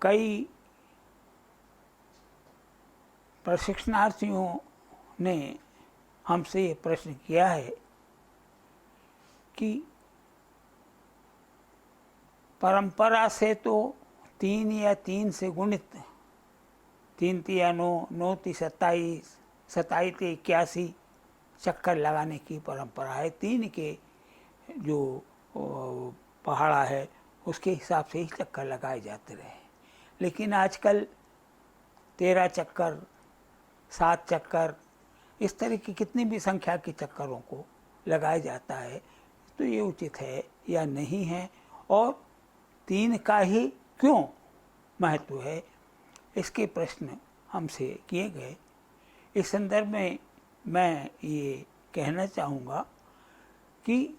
कई प्रशिक्षणार्थियों ने हमसे ये प्रश्न किया है कि परंपरा से तो 3 या 3 से गुणित 3 तिया 9, 9 ती 27, 27 ती 81 चक्कर लगाने की परंपरा है। 3 के जो पहाड़ा है उसके हिसाब से ही चक्कर लगाए जाते रहे। लेकिन आजकल 13 चक्कर, 7 चक्कर, इस तरह की कितनी भी संख्या के चक्करों को लगाया जाता है। तो ये उचित है या नहीं है, और 3 का ही क्यों महत्व है, इसके प्रश्न हमसे किए गए। इस संदर्भ में मैं ये कहना चाहूँगा कि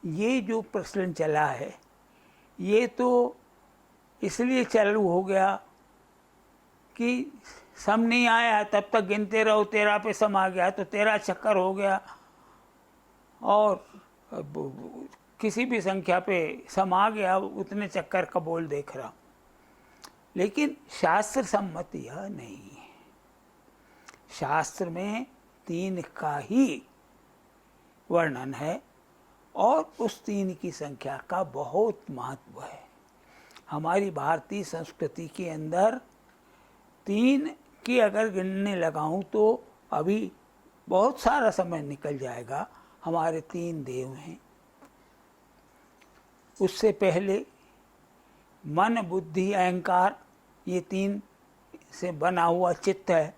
ये जो प्रचलन चला है ये तो इसलिए चालू हो गया कि सम नहीं आया, तब तक गिनते रहो, 13 पे सम आ गया तो 13 चक्कर हो गया, और किसी भी संख्या पे सम आ गया उतने चक्कर का बोल देख रहा। लेकिन शास्त्र सम्मत यह नहीं है। शास्त्र में 3 का ही वर्णन है और उस 3 की संख्या का बहुत महत्व है। हमारी भारतीय संस्कृति के अंदर 3 की अगर गिनने लगाऊं तो अभी बहुत सारा समय निकल जाएगा। हमारे 3 देव हैं। उससे पहले मन, बुद्धि, अहंकार, ये 3 से बना हुआ चित्त है।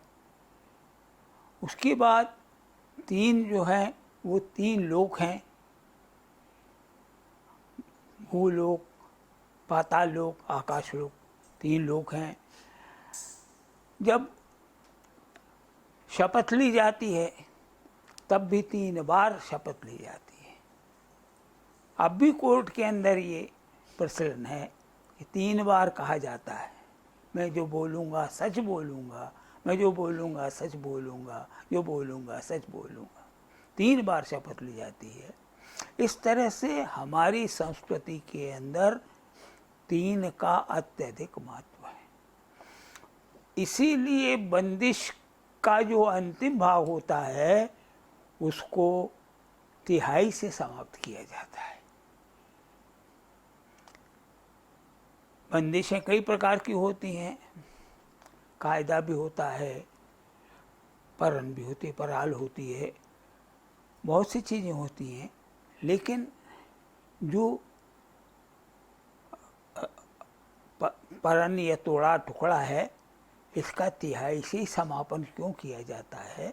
उसके बाद 3 जो है वो 3 लोक हैं, भूलोक, पाताल लोक, आकाश लोक, 3 लोक हैं। जब शपथ ली जाती है तब भी 3 बार शपथ ली जाती है। अब भी कोर्ट के अंदर ये प्रचलन है कि 3 बार कहा जाता है, मैं जो बोलूँगा सच बोलूँगा, मैं जो बोलूँगा सच बोलूँगा, जो बोलूँगा सच बोलूँगा। 3 बार शपथ ली जाती है। इस तरह से हमारी संस्कृति के अंदर 3 का अत्यधिक महत्व है। इसीलिए बंदिश का जो अंतिम भाव होता है उसको तिहाई से समाप्त किया जाता है। बंदिशें कई प्रकार की होती हैं, कायदा भी होता है, परन भी होती है, पराल होती है, बहुत सी चीज़ें होती हैं। लेकिन जो परन या तोड़ा टुकड़ा है, इसका तिहाई से समापन क्यों किया जाता है?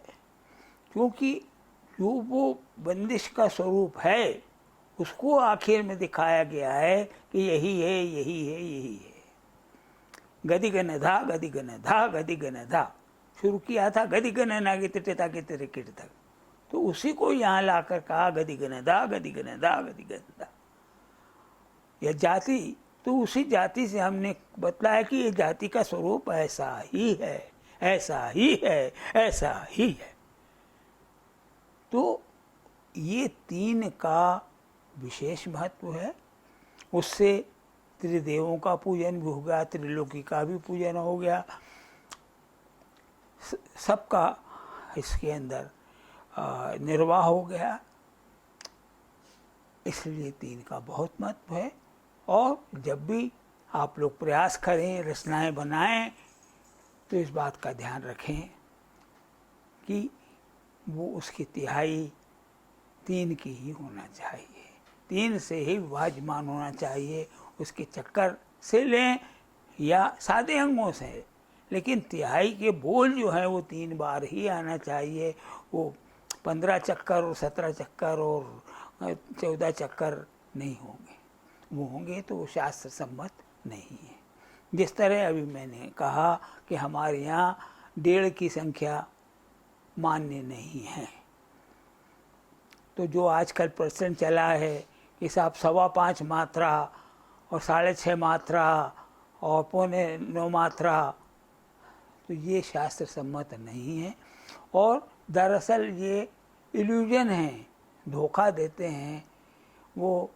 क्योंकि जो वो बंदिश का स्वरूप है उसको आखिर में दिखाया गया है कि यही है, यही है, यही है। गदिगन धा, गदिगन धा, गदिगन धा शुरू किया था, गदिगन नागिता कित तक, तो उसी को यहाँ लाकर कहा गदिगन धा, गदिगन धा, गदिगन धा। यह जाति, तो उसी जाति से हमने बतलाया कि ये जाति का स्वरूप ऐसा ही है, ऐसा ही है, ऐसा ही है। तो ये 3 का विशेष महत्व है। उससे त्रिदेवों का पूजन भी हो गया, त्रिलोकी का भी पूजन हो गया, सबका इसके अंदर निर्वाह हो गया। इसलिए 3 का बहुत महत्व है। और जब भी आप लोग प्रयास करें, रचनाएं बनाएं, तो इस बात का ध्यान रखें कि वो उसकी तिहाई 3 की ही होना चाहिए, 3 से ही विभाज्यमान होना चाहिए। उसके चक्कर से लें या सादे अंगों से, लेकिन तिहाई के बोल जो है वो 3 बार ही आना चाहिए। वो 15 चक्कर और 17 चक्कर और 14 चक्कर नहीं होंगे। वो होंगे तो वो शास्त्र सम्मत नहीं है। जिस तरह अभी मैंने कहा कि हमारे यहाँ 1.5 की संख्या मान्य नहीं है, तो जो आजकल प्रचलन चला है कि साहब 5.25 मात्रा और 6.5 मात्रा और 8.25 मात्रा, तो ये शास्त्र सम्मत नहीं है। और दरअसल ये इल्यूजन है, धोखा देते हैं। वो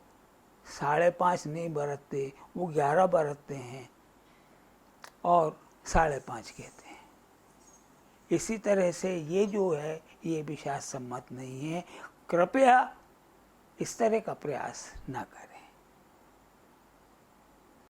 5.5 नहीं बरतते, वो 11 बरतते हैं। और 5.5 कहते हैं। इसी तरह से ये जो है ये भी शास्त्र सम्मत नहीं है। कृपया इस तरह का प्रयास ना करें।